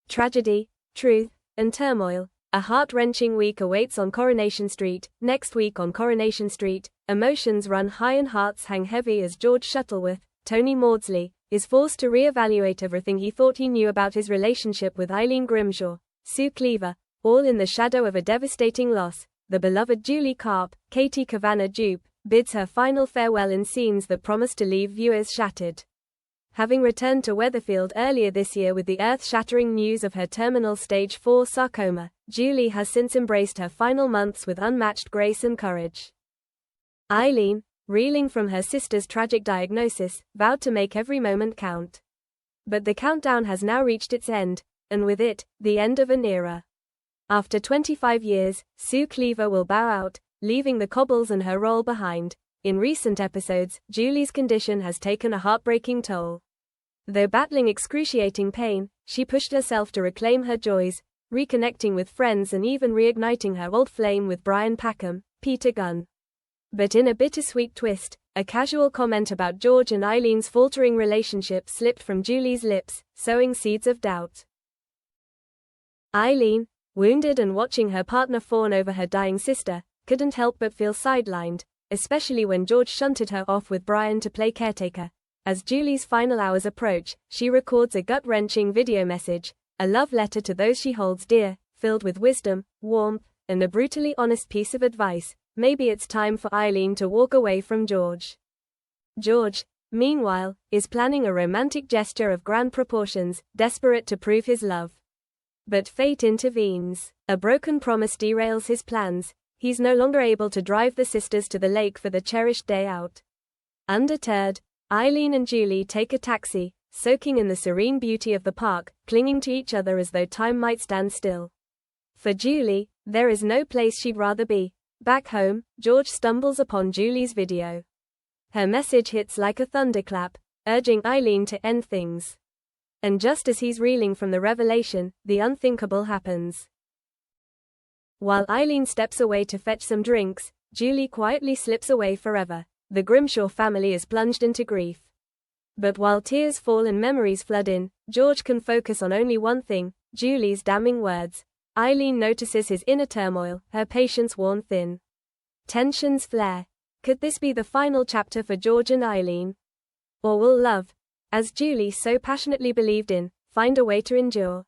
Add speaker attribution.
Speaker 1: Tragedy, truth, and turmoil. A heart-wrenching week awaits on Coronation Street. Next week on Coronation Street, emotions run high and hearts hang heavy as George Shuttleworth, Tony Maudsley, is forced to re-evaluate everything he thought he knew about his relationship with Eileen Grimshaw, Sue Cleaver, all in the shadow of a devastating loss. The beloved Julie Carp, Katie Kavanagh dupe, bids her final farewell in scenes that promise to leave viewers shattered. Having returned to Weatherfield earlier this year with the earth-shattering news of her terminal stage 4 sarcoma, Julie has since embraced her final months with unmatched grace and courage. Eileen, reeling from her sister's tragic diagnosis, vowed to make every moment count. But the countdown has now reached its end, and with it, the end of an era. After 25 years, Sue Cleaver will bow out, leaving the cobbles and her role behind. In recent episodes, Julie's condition has taken a heartbreaking toll. Though battling excruciating pain, she pushed herself to reclaim her joys, reconnecting with friends and even reigniting her old flame with Brian Packham, Peter Gunn. But in a bittersweet twist, a casual comment about George and Eileen's faltering relationship slipped from Julie's lips, sowing seeds of doubt. Eileen, wounded and watching her partner fawn over her dying sister, couldn't help but feel sidelined, especially when George shunted her off with Brian to play caretaker. As Julie's final hours approach, she records a gut-wrenching video message, a love letter to those she holds dear, filled with wisdom, warmth, and a brutally honest piece of advice. Maybe it's time for Eileen to walk away from George. George, meanwhile, is planning a romantic gesture of grand proportions, desperate to prove his love. But fate intervenes. A broken promise derails his plans. He's no longer able to drive the sisters to the lake for the cherished day out. Undeterred, Eileen and Julie take a taxi, soaking in the serene beauty of the park, clinging to each other as though time might stand still. For Julie, there is no place she'd rather be. Back home, George stumbles upon Julie's video. Her message hits like a thunderclap, urging Eileen to end things. And just as he's reeling from the revelation, the unthinkable happens. While Eileen steps away to fetch some drinks, Julie quietly slips away forever. The Grimshaw family is plunged into grief. But while tears fall and memories flood in, George can focus on only one thing, Julie's damning words. Eileen notices his inner turmoil, her patience worn thin. Tensions flare. Could this be the final chapter for George and Eileen? Or will love, as Julie so passionately believed in, find a way to endure?